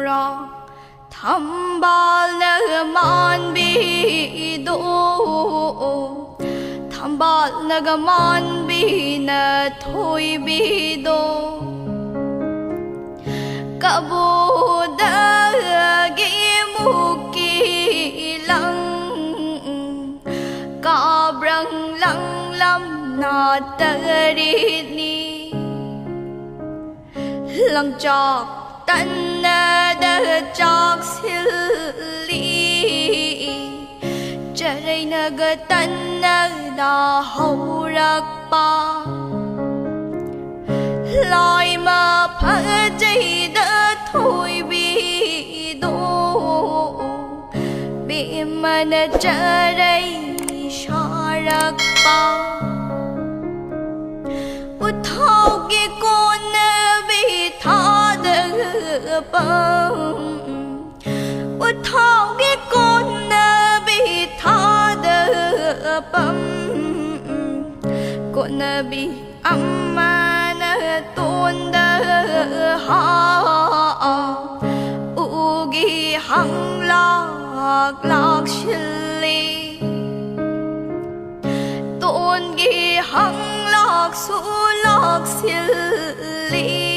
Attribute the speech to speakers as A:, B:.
A: ra thăm ba lơ man bi do thăm ba lơ man bi na thôi bi do kabo da gi mu ki lang ka brang lang lam na tari ni lang chok tan da chok silly charai naga tan da hau rak pa loi mà phá dây đã thôi bị đổ bị mà nó trở đây xa rạc ba út thao cái con bị thả đỡ băng út thao cái con bị thả đỡ băng con bị amma na tôn da ha ugi hang lạc shili tôn gi hang lạc su lạc silly